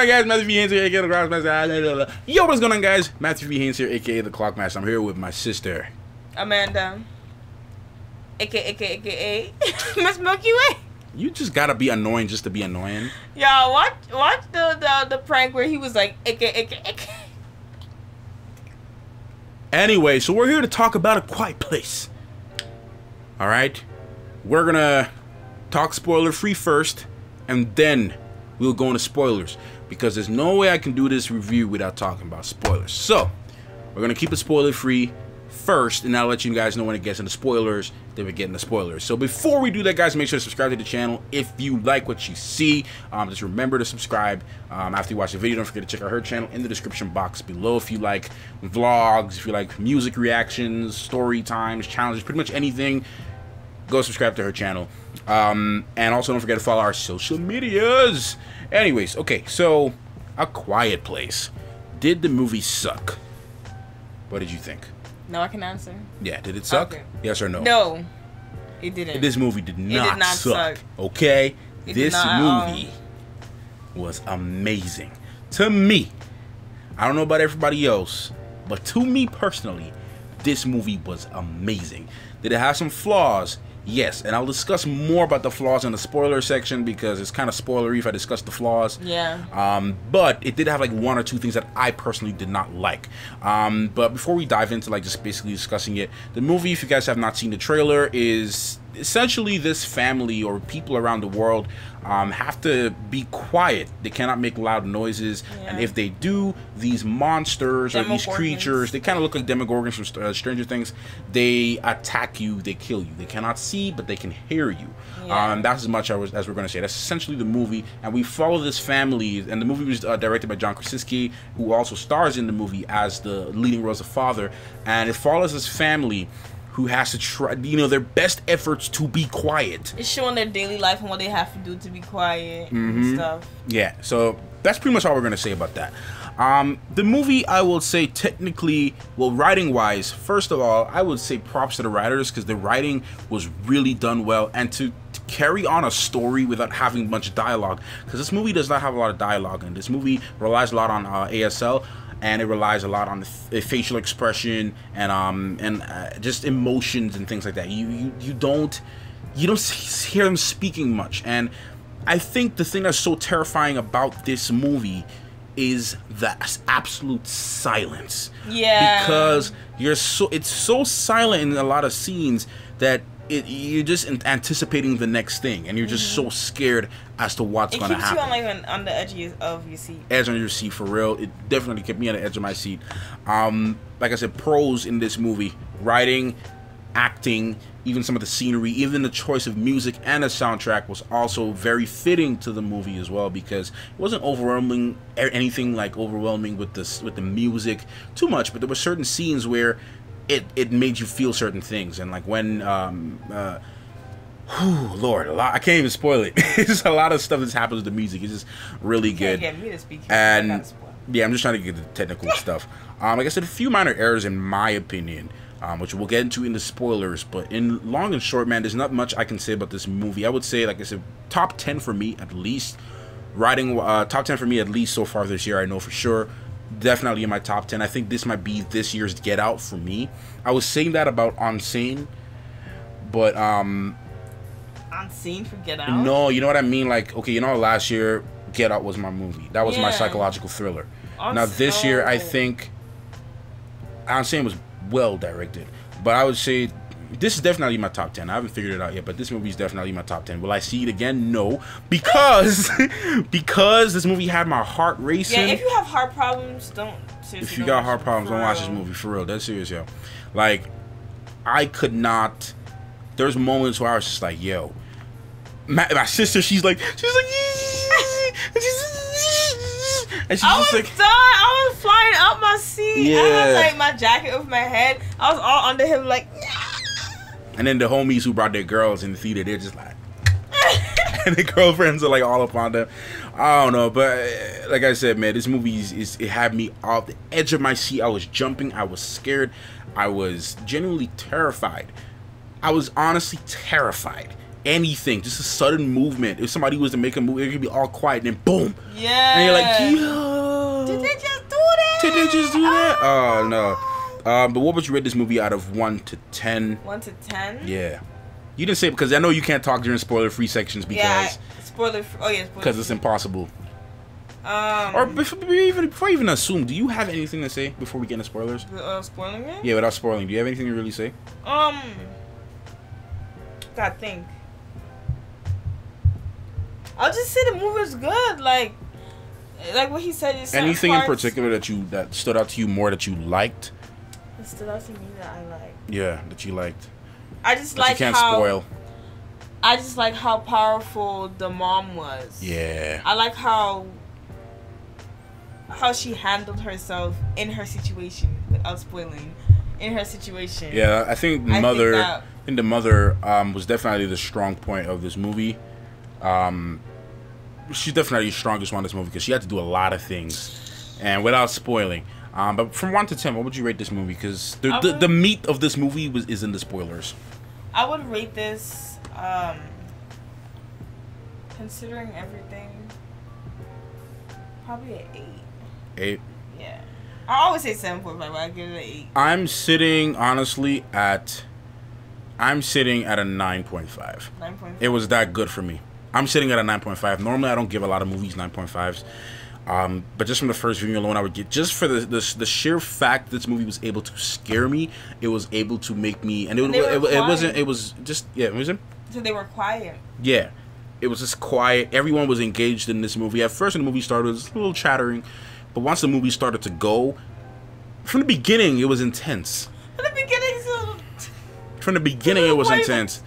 going on, guys? Matthew V. Haynes here, aka the Clockmaster. Yo, what's going on, guys? Matthew V. Haynes here, aka the Clockmaster. I'm here with my sister Amanda, aka Miss Milky Way. You just gotta be annoying just to be annoying. Y'all watch the prank where he was like aka. Anyway, so we're here to talk about A Quiet Place. All right, we're gonna talk spoiler free first, and then we'll go into spoilers, because there's no way I can do this review without talking about spoilers. So we're gonna keep it spoiler free first, and I'll let you guys know when it gets into spoilers. Then we get into spoilers. So before we do that, guys, make sure to subscribe to the channel if you like what you see. Just remember to subscribe after you watch the video. Don't forget to check out her channel in the description box below if you like vlogs, if you like music reactions, story times, challenges, pretty much anything. Go subscribe to her channel. And also don't forget to follow our social medias. Anyways, okay, so A Quiet Place. Did the movie suck? What did you think? No, I can answer. Yeah, did it suck? Okay. Yes or no? No, it didn't. This movie did not suck. Okay? This movie was amazing. To me, I don't know about everybody else, but to me personally, this movie was amazing. Did it have some flaws? Yes, and I'll discuss more about the flaws in the spoiler section because it's kind of spoilery if I discuss the flaws. Yeah. But it did have like one or two things that I personally did not like. But before we dive into like just basically discussing it, the movie, if you guys have not seen the trailer, is essentially this family or people around the world have to be quiet. They cannot make loud noises, and if they do, these monsters or these creatures, they kind of look like Demogorgons from Stranger Things. They attack you, they kill you. They cannot see, but they can hear you. That's as much as we're going to say. That's essentially the movie, and we follow this family, and the movie was directed by John Krasinski, who also stars in the movie as the leading role as a father, and it follows this family who has to try, you know, their best efforts to be quiet. It's showing their daily life and what they have to do to be quiet and stuff. Yeah, so that's pretty much all we're going to say about that. The movie, I will say technically, well, writing-wise, first of all, I would say props to the writers, because the writing was really done well, and to carry on a story without having much dialogue, because this movie does not have a lot of dialogue, and this movie relies a lot on ASL, and it relies a lot on the facial expression and just emotions and things like that. You don't hear them speaking much, and I think the thing that's so terrifying about this movie is the absolute silence. Yeah, because it's so silent in a lot of scenes that you're just anticipating the next thing, and you're just so scared as to what's going to happen. It keeps you on the edge of your seat. Edge on your seat, for real. It definitely kept me on the edge of my seat. Like I said, pros in this movie: writing, acting, even some of the scenery, even the choice of music and the soundtrack was also very fitting to the movie as well, because it wasn't overwhelming, anything like overwhelming with the music too much, but there were certain scenes where it made you feel certain things, and like when Lord, a lot, I can't even spoil it. It's just a lot of stuff that happens with the music. It's just really good. Get me to speak. And yeah, I'm just trying to get the technical stuff. Like I said, a few minor errors in my opinion, which we'll get into in the spoilers. But in long and short, man, there's not much I can say about this movie. I would say, like I said, top 10 for me at least. Writing, top 10 for me at least so far this year. I know for sure. Definitely in my top 10. I think this might be this year's Get Out for me. I was saying that about Unseen, but Unseen for Get Out? No, you know what I mean? Like, okay, you know, last year Get Out was my movie. That was my psychological thriller. Now this year, I think Unseen was well directed, but I would say this is definitely my top 10. I haven't figured it out yet, but this movie is definitely my top 10. Will I see it again? No, because because this movie had my heart racing. Yeah, if you have heart problems, don't. If you got heart problems, don't watch this movie, for real. That's serious, yo. Like, I could not. There's moments where I was just like, yo. My sister, she's like, and she's just like, done. I was flying up my seat. Yeah. I had like my jacket over my head. I was all under him, like. And then the homies who brought their girls in the theater, they're just like, and the girlfriends are like all up on them. I don't know, but like I said, man, this movie it had me off the edge of my seat. I was jumping. I was scared. I was genuinely terrified. I was honestly terrified anything, just a sudden movement. If somebody was to make a movie, it could be all quiet, and then boom. Yeah. And you're like, yo. Did they just do that? Did they just do that? Oh, no. But what would you rate this movie out of 1 to 10? 1 to 10? Yeah. You didn't say, because I know you can't talk during spoiler-free sections because... Because it's impossible. Or before you even assume, do you have anything to say before we get into spoilers? Spoiling it? Yeah, without spoiling. Do you have anything to really say? Gotta think. I'll just say the movie was good. Like what he said. Anything in particular that stood out to you more that you liked? It stood out to me that I liked. Yeah, that you liked. I just like how... You can't spoil. I just like how powerful the mom was. Yeah. I like how she handled herself in her situation without spoiling. In her situation. Yeah, I think the mother was definitely the strong point of this movie. She's definitely the strongest one in this movie because she had to do a lot of things, and without spoiling. But from 1 to 10, what would you rate this movie? Because the meat of this movie is in the spoilers. I would rate this. Considering everything, probably an 8. 8? Yeah. I always say 7.5, but I give it an 8. I'm sitting at a 9.5. 9.5? It was that good for me. I'm sitting at a 9.5. Normally, I don't give a lot of movies 9.5s. But just from the first viewing alone, I would get, just for the sheer fact this movie was able to scare me, it was able to make me, and it was just, yeah, what was it? So they were quiet. Yeah. It was just quiet. Everyone was engaged in this movie. At first, when the movie started, it was a little chattering. But once the movie started to go, from the beginning, it was intense. From the beginning, it was intense.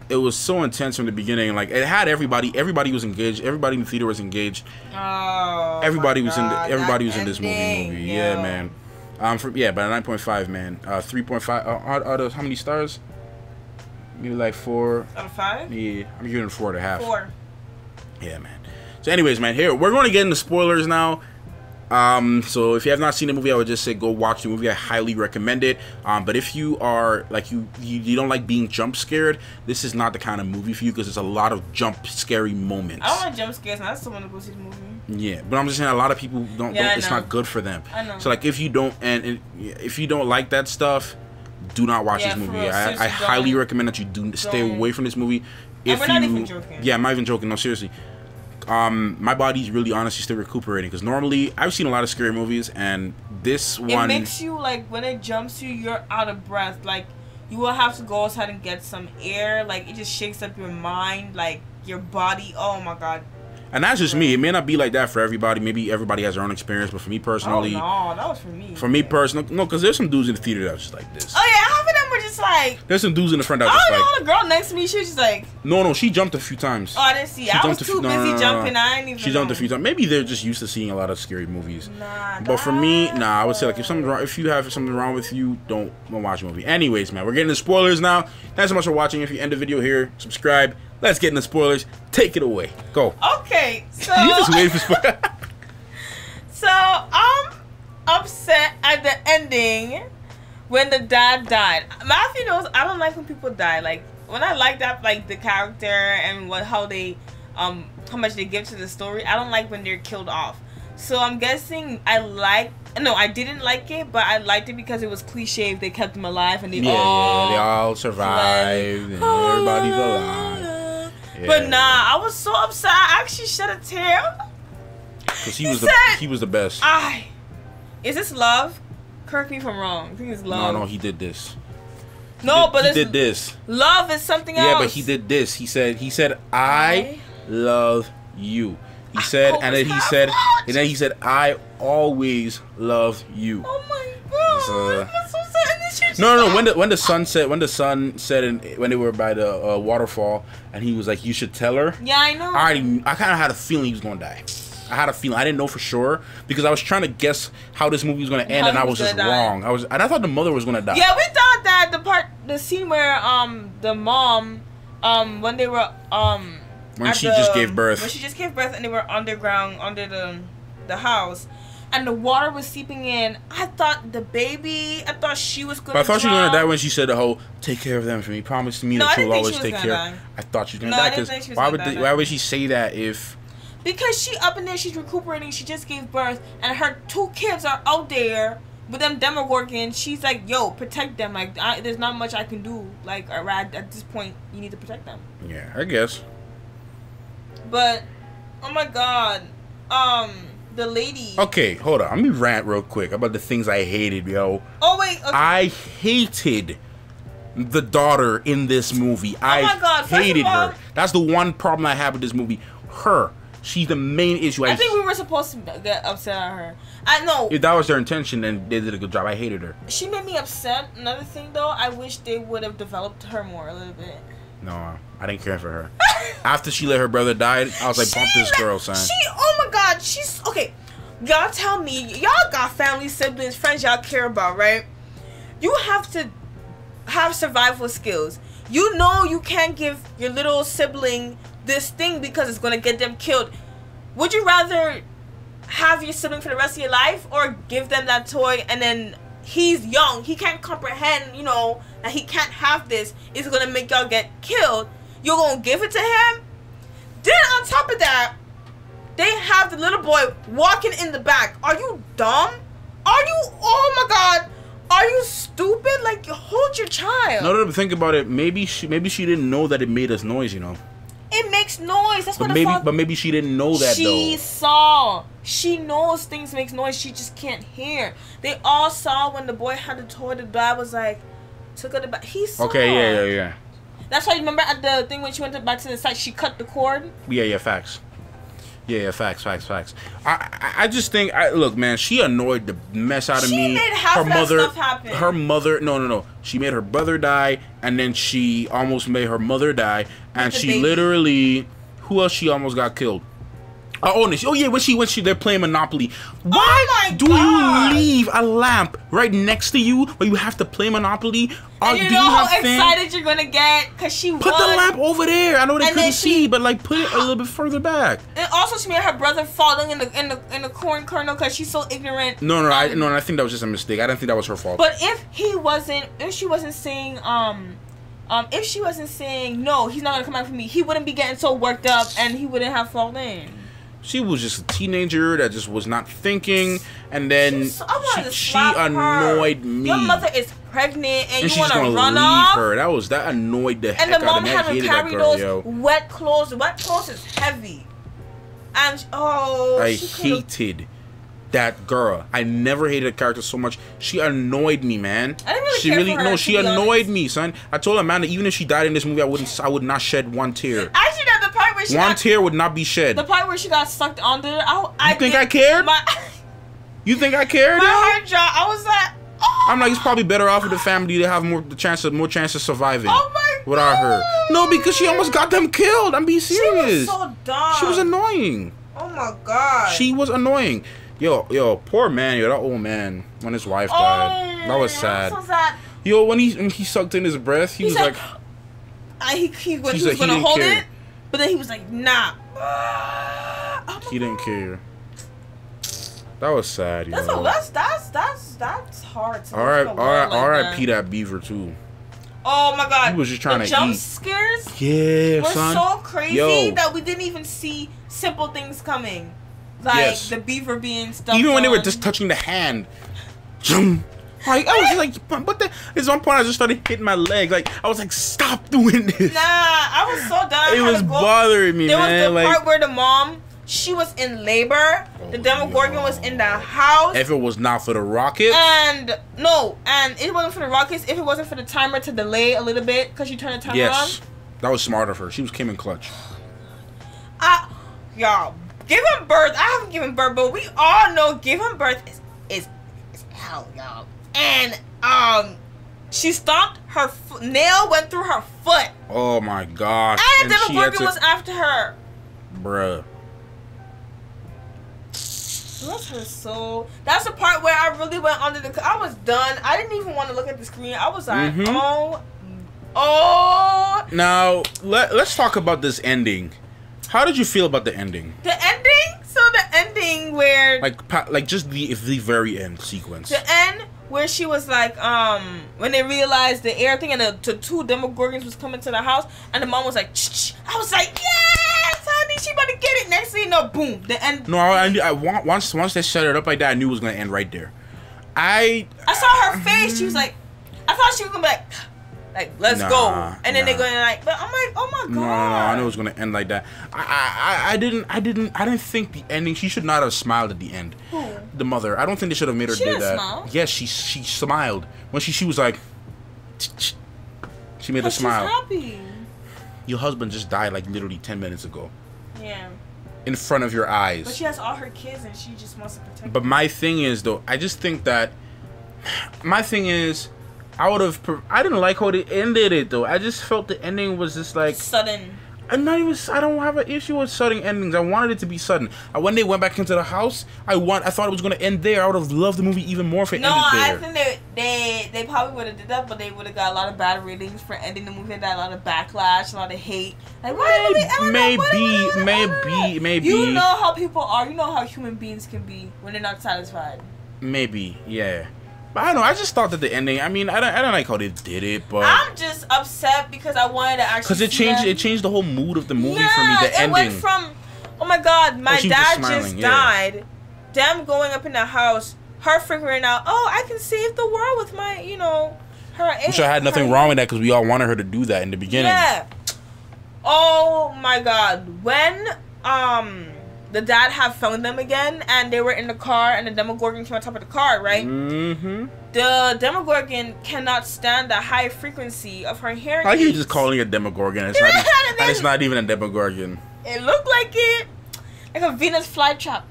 It was so intense from the beginning. Like, it had everybody. Everybody was engaged. Everybody in the theater was engaged. Oh, everybody was in this movie. Yeah, man. But a 9.5, man. 3.5. How many stars? Maybe like 4 out of 5. Yeah, I'm giving it 4.5. 4. Yeah, man. So, anyways, man, here we're going to get into spoilers now. So if you have not seen the movie, I would just say go watch the movie. I highly recommend it. But if you are like you don't like being jump scared, this is not the kind of movie for you because there's a lot of jump scary moments. I don't want jump scares. I just want to go see the movie. Yeah, but I'm just saying a lot of people don't. It's not good for them. I know. So like if you don't if you don't like that stuff, do not watch this movie. I highly recommend that you stay away from this movie. If we're not even joking. Yeah, I'm not even joking. No, seriously. My body's really honestly still recuperating because normally I've seen a lot of scary movies and this one. It makes you like when it jumps you, you're out of breath. Like you will have to go outside and get some air. Like it just shakes up your mind, like your body. Oh my god. And that's just me. It may not be like that for everybody. Maybe everybody has their own experience, but for me personally, oh no, that was for me. For me personally, no, because there's some dudes in the theater that was just like this. Oh yeah, half of them were just like. There's some dudes in the front that was just like. The girl next to me, she was just like. No, she jumped a few times. Oh, I didn't see. I was too busy jumping. I didn't even. She jumped a few times. Maybe they're just used to seeing a lot of scary movies. But for me, I would say like if you have something wrong with you, don't watch a movie. Anyways, man, we're getting into spoilers now. Thanks so much for watching. If you end the video here, subscribe. Let's get into spoilers. Take it away. Go. Okay, so you just waiting for spoilers. So I'm upset at the ending when the dad died. Matthew knows I don't like when people die. Like when I like that, like the character and how much they give to the story. I don't like when they're killed off. So I'm guessing I didn't like it, but I liked it because it was cliche. They kept them alive and they all survived and everybody's alive. Yeah. But nah, I was so upset. I actually shed a tear. Because he was the best. Is this love? Correct me if I'm wrong. I think it's love. No, he did this. He did this. Love is something else. Yeah, but he did this. He said, I love you. He said, and then he said, I always love you. Oh my god! I'm so sad. No. When the son said, when they were by the waterfall, and he was like, "You should tell her." Yeah, I know. I kind of had a feeling he was gonna die. I had a feeling. I didn't know for sure because I was trying to guess how this movie was gonna end, and I was just wrong. And I thought the mother was gonna die. Yeah, we thought that the scene where the mom when they were when she just gave birth and they were underground under the house, and the water was seeping in. I thought the baby. I thought she was gonna. But I thought she was drown. gonna die when she said the whole "take care of them for me." Promise me that you'll always take care. Die. I thought she was gonna No, I die didn't because think she was why gonna would die. why would she say that if? Because she up in there, she's recuperating. She just gave birth, and her 2 kids are out there with them Demogorgons. She's like, "Yo, protect them. Like, there's not much I can do. Like, at this point, you need to protect them." Yeah, I guess. But, oh my God, the lady. Okay, hold on. Let me rant real quick about the things I hated, yo. Oh wait, okay. I hated the daughter in this movie. Oh my God, first hated of all, her. That's the one problem I have with this movie. Her. She's the main issue. I think we were supposed to get upset at her. I know. If that was their intention, then they did a good job. I hated her. She made me upset. Another thing, though, I wish they would have developed her more a little bit. No, I didn't care for her. After she let her brother die, I was like, bump this girl, son. Oh my God, she's, okay. Y'all tell me, y'all got family, siblings, friends y'all care about, right? You have to have survival skills. You know you can't give your little sibling this thing because it's going to get them killed. Would you rather have your sibling for the rest of your life or give them that toy and then he's young, he can't comprehend, you know, that he can't have this, it's going to make y'all get killed? You're going to give it to him? Then on top of that, they have the little boy walking in the back. Are you dumb? Are you, oh my God, are you stupid? Like, hold your child. No, think about it. Maybe she didn't know that it made us noise, you know. It makes noise. That's what but maybe she didn't know that though. She saw. She knows things makes noise. She just can't hear. They all saw when the boy had the toy. The dad was like, took her to back. He saw. Okay, yeah. That's why you remember at the thing when she went back to the site, she cut the cord. Yeah, facts. Yeah, facts. I just think, look, man, she annoyed the mess out of me. She made half of that stuff happen. Her mother, no. She made her brother die, and then she almost made her mother die, and she literally, who else she almost got killed? Oh yeah, when she they're playing Monopoly. Why do you leave a lamp right next to you where you have to play Monopoly? And you know how excited you're gonna get because she put the lamp over there. I know they couldn't see, but like put it a little bit further back. And also, she made her brother falling in the corn kernel because she's so ignorant. No, I think that was just a mistake. I didn't think that was her fault. But if she wasn't saying no, he's not gonna come back for me, he wouldn't be getting so worked up and he wouldn't have fallen. She was just a teenager that just was not thinking, and then she annoyed me. Your mother is pregnant, and you want to run off. Her. That annoyed the heck out of me. And the mom had to carry those wet clothes. Wet clothes is heavy, and I hated that girl. I never hated a character so much. She annoyed me, man. I didn't really care for her, she annoyed me, son. I told Amanda even if she died in this movie, I would not shed one tear. Actually, the part where one tear would not be shed. The part where she got sucked under. You think I cared? You think I cared? My heart dropped. I was like, oh. I'm like, it's probably better off with the family to have more chance of surviving. Oh my God. Without her. No, because she almost got them killed. I'm being serious. She was so dumb. She was annoying. Oh my God. She was annoying. Yo, poor man, that old man, when his wife died. That was sad. So sad. Yo, when he sucked in his breath, he was like... He was going to hold it, but then he was like, nah. He didn't care. That was sad, yo. That's hard. R.I.P. that beaver, too. Oh my God. He was just trying to eat. Jump scares were so crazy that we didn't even see simple things coming. Like the beaver being stuck. Even when they were just touching the hand. Like, I was like, but there's one point I just started hitting my leg. Like, I was like, stop doing this. Nah, I was so done. It was bothering me, man. There was the part where the mom, she was in labor. The Demogorgon was in the house. If it was not for the rockets. And it wasn't for the rockets. If it wasn't for the timer to delay a little bit because you turned the timer on. That was smart of her. She came in clutch. Y'all. Giving birth, I haven't given birth, but we all know giving birth is hell, y'all. And she stomped her nail went through her foot. Oh my gosh! And the Demogorgon was after her. Bruh. Bless her soul. That's the part where I really went under the. I was done. I didn't even want to look at the screen. I was like, oh. Now let's talk about this ending. How did you feel about the ending? The ending? So the ending where like just the very end sequence. The end where she was like, when they realized the air thing and the two Demogorgons was coming to the house, and the mom was like, shh. I was like, yes, honey, she about to get it. Next thing you know, boom, the end. No, I once they set it up like that, I knew it was gonna end right there. I saw her face. She was like, I thought she was gonna be like, let's go. And then they're going like, but I'm like, oh my god. No, I knew it was gonna end like that. I didn't think the ending. She should not have smiled at the end. Who? The mother. I don't think they should have made her do that. Smile? Yes, she smiled when she was like, she made a smile. She's happy. Your husband just died like literally 10 minutes ago. Yeah. In front of your eyes. But she has all her kids and she just wants to protect them. But my thing is though, I just think that my thing is, I didn't like how they ended it though. I just felt the ending was just like sudden. I don't have an issue with sudden endings. I wanted it to be sudden. When they went back into the house, I thought it was gonna end there. I would have loved the movie even more if it ended there. No, I think they probably would have did that, but they would have got a lot of bad ratings for ending the movie. That a lot of backlash, a lot of hate. Like maybe. You know how people are. You know how human beings can be when they're not satisfied. Maybe, yeah. But I don't know. I just thought that the ending. I mean, I don't like how they did it, but I'm just upset because I wanted to actually. Because it changed the whole mood of the movie for me. The ending. Went from, oh my god, my dad just died. Them going up in the house, her figuring out, oh, I can save the world with my, her. Which I had nothing wrong with that because we all wanted her to do that in the beginning. Yeah. Oh my god, when the dad had found them again, and they were in the car, and the Demogorgon came on top of the car, right? Mm-hmm. The Demogorgon cannot stand the high frequency of her hearing. How are you just calling it Demogorgon? It's not even a Demogorgon. It looked like it, like a Venus flytrap.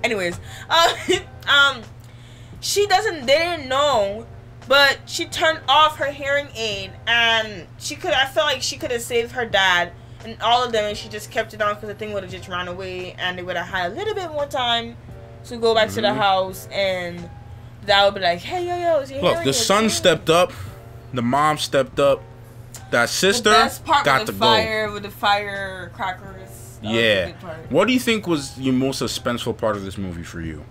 Anyways, they didn't know, but she turned off her hearing aid, and I felt like she could have saved her dad and all of them, and she just kept it on because the thing would have just run away, and they would have had a little bit more time to go back to the house, and that would be like, hey, yo, is your look, the son stepped up, the mom stepped up, that sister got to go. With the firecrackers. Yeah. What do you think was your most suspenseful part of this movie for you?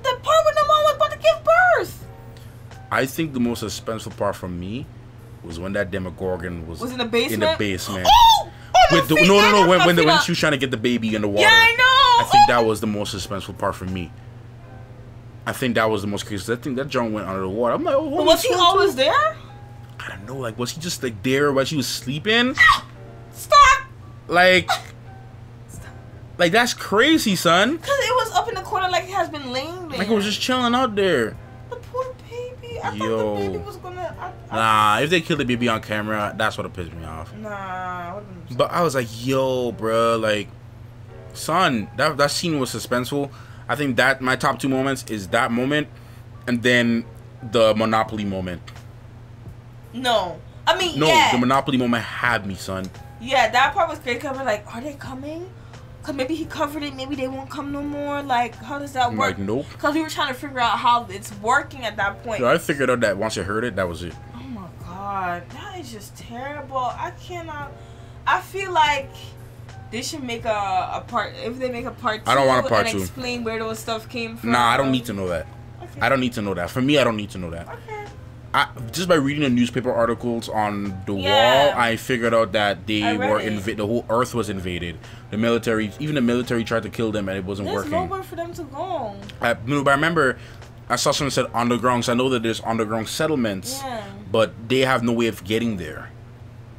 The part when the mom was about to give birth. I think the most suspenseful part for me was when that Demogorgon was in the basement. Oh! When she was trying to get the baby in the water. Yeah, I know. I think that was the most suspenseful part for me. I think that was the most crazy. I think that John went under the water. I'm like, oh, was he always there? I don't know. Like, was he just like there while she was sleeping? Stop. Like that's crazy, son. Because it was up in the corner, like it has been laying there. Like it was just chilling out there. The poor baby. I thought the baby was gonna. Nah, if they killed the baby on camera, that's what pissed me off. Nah. But I was like, yo, bro, like, son, that scene was suspenseful. I think that my top two moments is that moment, and then the Monopoly moment. No, the Monopoly moment had me, son. Yeah, that part was great. Cause we're like, are they coming? Cause maybe he covered it. Maybe they won't come no more. Like, how does that work? Like, nope. Cause we were trying to figure out how it's working at that point. So I figured out that once I heard it, that was it. Oh my god, that is just terrible. I cannot. I feel like they should make a part. If they make a part 2, I don't want a part 2. Explain where those stuff came from. Nah, I don't need to know that. Okay. I don't need to know that. For me, I don't need to know that. Okay. Just by reading the newspaper articles on the wall, I figured out that the whole Earth was invaded. The military, even the military, tried to kill them, and it wasn't working. There's nowhere for them to go. But I remember I saw someone said underground. So I know that there's underground settlements, but they have no way of getting there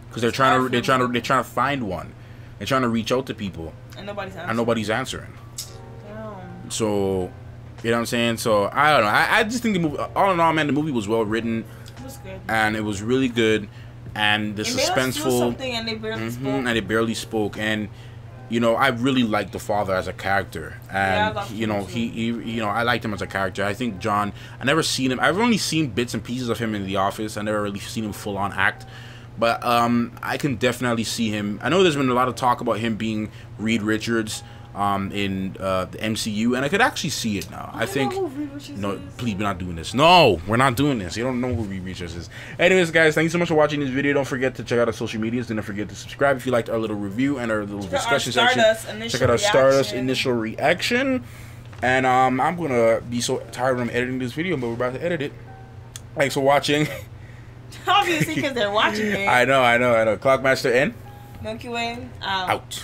because they're trying to find one. They're trying to reach out to people, and nobody's answering. Damn. So. You know what I'm saying? So, I don't know. I just think the movie, all in all, man, the movie was well written. It was good. And it was really good. And the suspenseful. Made us feel something, and they barely spoke. And they barely spoke. And, I really liked the father as a character. And, I liked him as a character. I think John, I've only seen bits and pieces of him in The Office. I never really seen him full on act. But I can definitely see him. I know there's been a lot of talk about him being Reed Richards. in the MCU, and I could actually see it now. I think. Know who Reed Richards No, is? please, we're not doing this. No, we're not doing this. You don't know who Reed Richards is. Anyways, guys, thank you so much for watching this video. Don't forget to check out our social medias. Don't forget to subscribe if you liked our little review and our little discussion section. Check out our Stardust initial reaction. And I'm gonna be so tired when I'm editing this video, but we're about to edit it. Thanks for watching. Obviously, because they're watching it. I know. Clockmaster N. Milky Way out.